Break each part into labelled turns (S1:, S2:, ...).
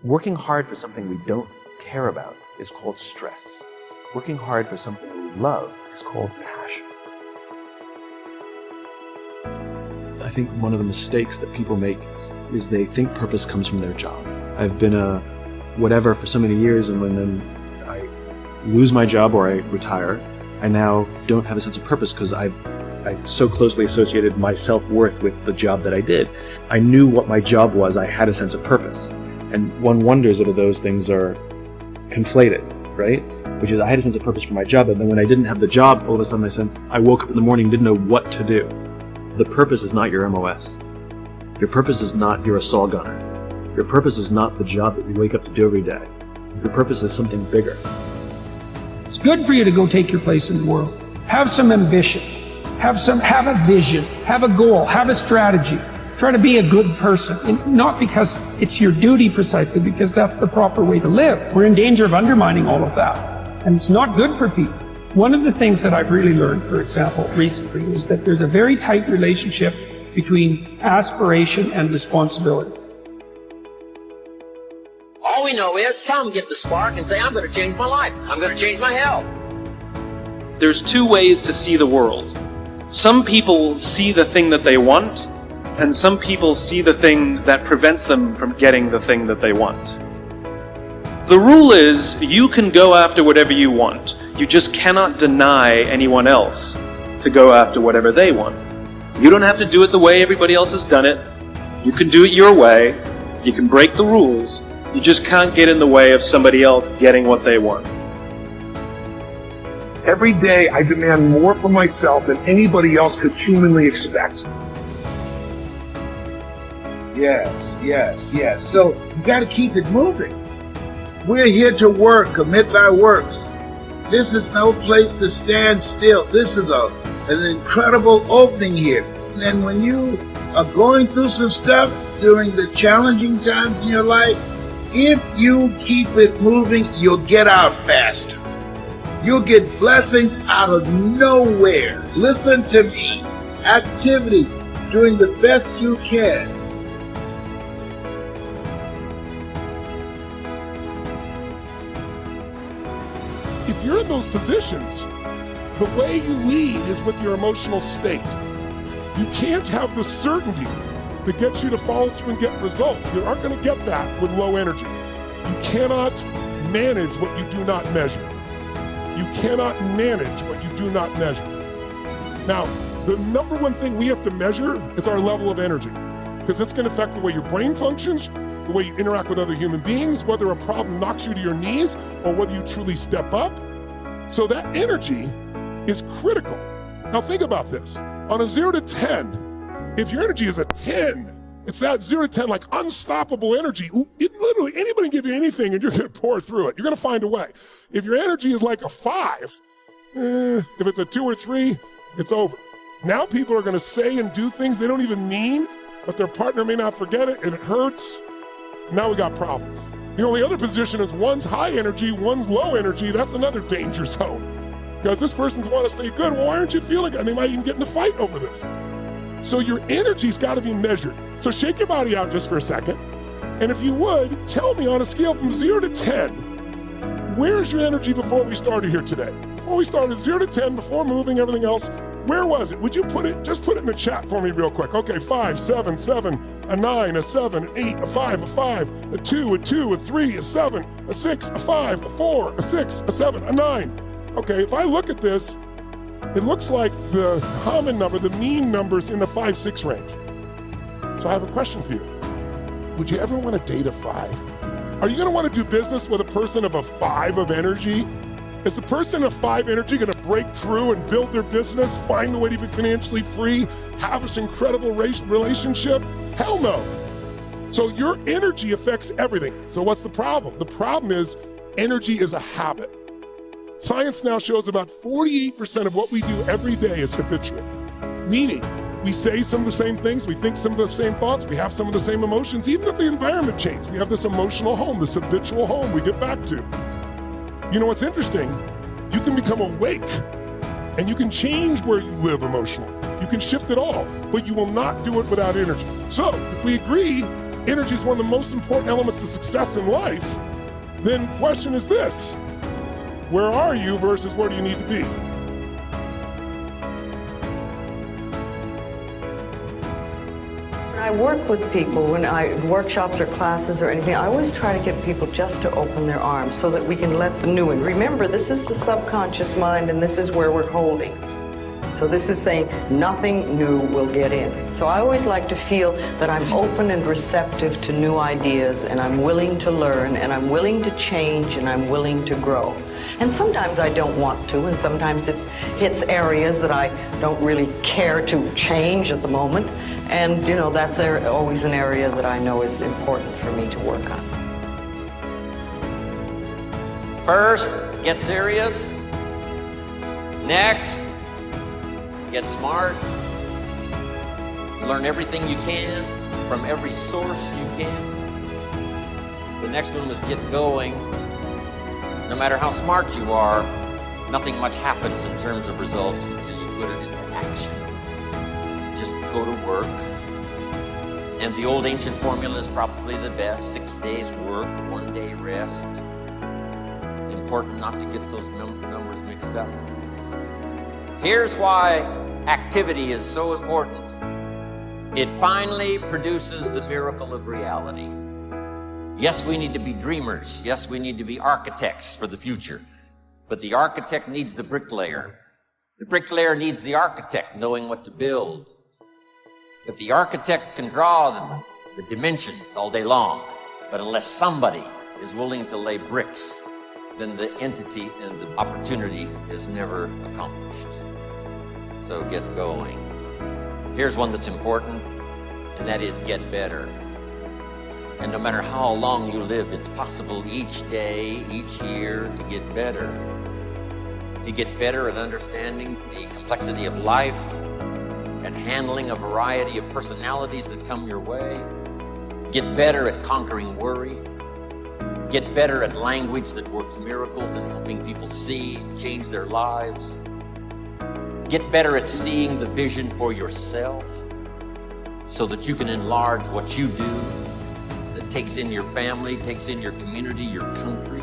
S1: Working hard for something we don't care about is called stress. Working hard for something we love is called passion.
S2: I think one of the mistakes that people make is they think purpose comes from their job. I've been a whatever for so many years, and when I lose my job or I retire, I now don't have a sense of purpose because I so closely associated my self-worth with the job that I did. I knew what my job was. I had a sense of purpose. And one wonders if those things are conflated, right? Which is I had a sense of purpose for my job, and then when I didn't have the job, all of a sudden I woke up in the morning and didn't know what to do. The purpose is not your MOS. Your purpose is not you're a saw gunner. Your purpose is not the job that you wake up to do every day. Your purpose is something bigger.
S3: It's good for you to go take your place in the world. Have some ambition. Have a vision. Have a goal. Have a strategy. Try to be a good person. And not because it's your duty precisely, because that's the proper way to live. We're in danger of undermining all of that. And it's not good for people. One of the things that I've really learned, for example, recently, is that there's a very tight relationship between aspiration and responsibility.
S4: All we know is some get the spark and say, I'm going to change my life. I'm going to change my health.
S5: There's two ways to see the world. Some people see the thing that they want, and some people see the thing that prevents them from getting the thing that they want. The rule is, you can go after whatever you want. You just cannot deny anyone else to go after whatever they want. You don't have to do it the way everybody else has done it. You can do it your way. You can break the rules. You just can't get in the way of somebody else getting what they want.
S6: Every day I demand more from myself than anybody else could humanly expect.
S7: Yes. So you got to keep it moving. We're here to work, commit thy works. This is no place to stand still. This is an incredible opening here. And when you are going through some stuff during the challenging times in your life, if you keep it moving, you'll get out faster. You'll get blessings out of nowhere. Listen to me. Activity, doing the best you can.
S6: If you're in those positions, the way you lead is with your emotional state. You can't have the certainty that gets you to follow through and get results. You aren't going to get that with low energy. You cannot manage what you do not measure. You cannot manage what you do not measure. Now, the number one thing we have to measure is our level of energy, because it's going to affect the way your brain functions, the way you interact with other human beings, whether a problem knocks you to your knees or whether you truly step up. So that energy is critical. Now think about this. On a 0 to 10, if your energy is a 10, it's that 0 to 10, like unstoppable energy. Literally anybody can give you anything and you're going to pour through it. You're going to find a way. If your energy is like a 5, if it's a 2 or 3, it's over. Now people are going to say and do things they don't even mean, but their partner may not forget it and it hurts. Now we got problems. The only other position is one's high energy, one's low energy. That's another danger zone. Because this person's want to stay good. Well, why aren't you feeling it? And they might even get in a fight over this. So your energy's got to be measured. So shake your body out just for a second. And if you would, tell me on a scale from 0 to 10, where's your energy before we started here today? Before we started, 0 to 10, before moving, everything else, where was it? Would you just put it in the chat for me real quick. Okay, 5, 7, 7, a 9, a 7, 8, a 5, a 5, a 2, a 2, a 3, a 7, a 6, a 5, a 4, a 6, a 7, a 9. Okay, if I look at this, it looks like the common number, the mean number's in the 5, 6 range. So I have a question for you. Would you ever want to date a 5? Are you going to want to do business with a person of a 5 of energy? Is the person of 5 energy going to break through and build their business, find the way to be financially free, have this incredible relationship? Hell no. So your energy affects everything. So what's the problem? The problem is energy is a habit. Science now shows about 48% of what we do every day is habitual, meaning we say some of the same things, we think some of the same thoughts, we have some of the same emotions, even if the environment changes. We have this emotional home, this habitual home we get back to. You know what's interesting? You can become awake and you can change where you live emotionally. You can shift it all, but you will not do it without energy. So if we agree energy is one of the most important elements to success in life, then question is this: where are you versus where do you need to be?
S8: When I work with people, when I workshops or classes or anything, I always try to get people just to open their arms so that we can let the new in. Remember, this is the subconscious mind, and this is where we're holding. So this is saying nothing new will get in. So I always like to feel that I'm open and receptive to new ideas, and I'm willing to learn, and I'm willing to change, and I'm willing to grow. And sometimes I don't want to, and sometimes it hits areas that I don't really care to change at the moment. And, you know, that's always an area that I know is important for me to work on.
S4: First, get serious. Next, get smart. Learn everything you can from every source you can. The next one was get going. No matter how smart you are, nothing much happens in terms of results until you put it into action. Just go to work. And the old ancient formula is probably the best: 6 days work, 1 day rest. Important not to get those numbers mixed up. Here's why activity is so important. It finally produces the miracle of reality. Yes, we need to be dreamers. Yes, we need to be architects for the future. But the architect needs the bricklayer. The bricklayer needs the architect knowing what to build. But the architect can draw the dimensions all day long. But unless somebody is willing to lay bricks, then the entity and the opportunity is never accomplished. So get going. Here's one that's important, and that is get better. And no matter how long you live, it's possible each day, each year to get better. To get better at understanding the complexity of life and handling a variety of personalities that come your way. Get better at conquering worry. Get better at language that works miracles and helping people see and change their lives. Get better at seeing the vision for yourself so that you can enlarge what you do, that takes in your family, takes in your community, your country.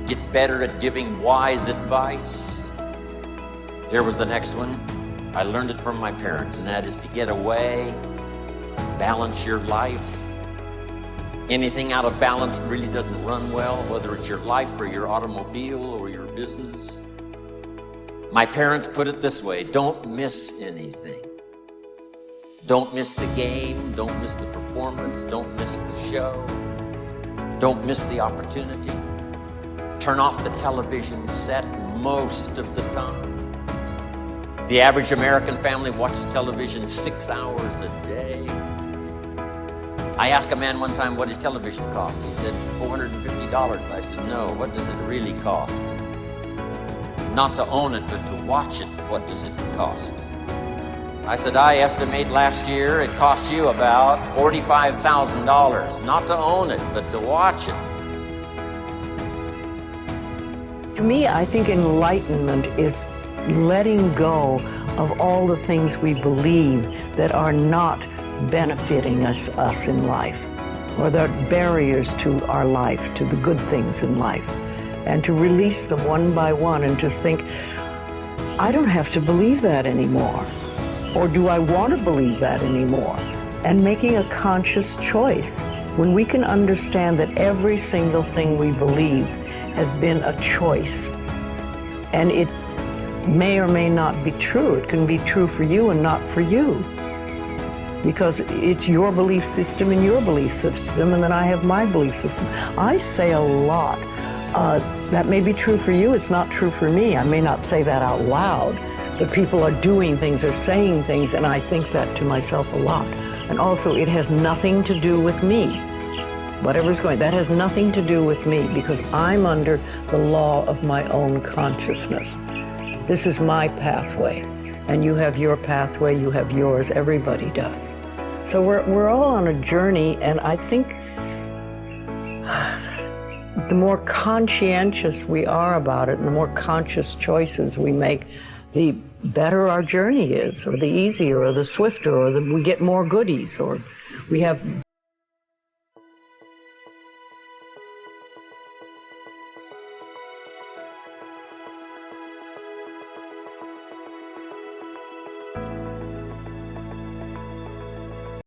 S4: Get better at giving wise advice. Here was the next one. I learned it from my parents, and that is to get away, balance your life. Anything out of balance really doesn't run well, whether it's your life or your automobile or your business. My parents put it this way: don't miss anything. Don't miss the game, don't miss the performance, don't miss the show, don't miss the opportunity. Turn off the television set most of the time. The average American family watches television 6 hours a day. I asked a man one time what his television cost. He said $450. I said, no, what does it really cost? Not to own it, but to watch it, what does it cost? I said, I estimate last year it cost you about $45,000, not to own it, but to watch it.
S8: To me, I think enlightenment is letting go of all the things we believe that are not benefiting us in life, or that are barriers to our life, to the good things in life, and to release them one by one and just think, I don't have to believe that anymore. Or do I want to believe that anymore? And making a conscious choice. When we can understand that every single thing we believe has been a choice, and it may or may not be true. It can be true for you and not for you, because it's your belief system and your belief system, and then I have my belief system. I say a lot, that may be true for you, it's not true for me. I may not say that out loud, but people are doing things or saying things, and I think that to myself a lot. And also, it has nothing to do with me. Whatever's going, that has nothing to do with me, because I'm under the law of my own consciousness. This is my pathway, and you have your pathway, you have yours, everybody does. So we're all on a journey, and I think the more conscientious we are about it, and the more conscious choices we make, the better our journey is, or the easier, or the swifter, or we get more goodies, or we have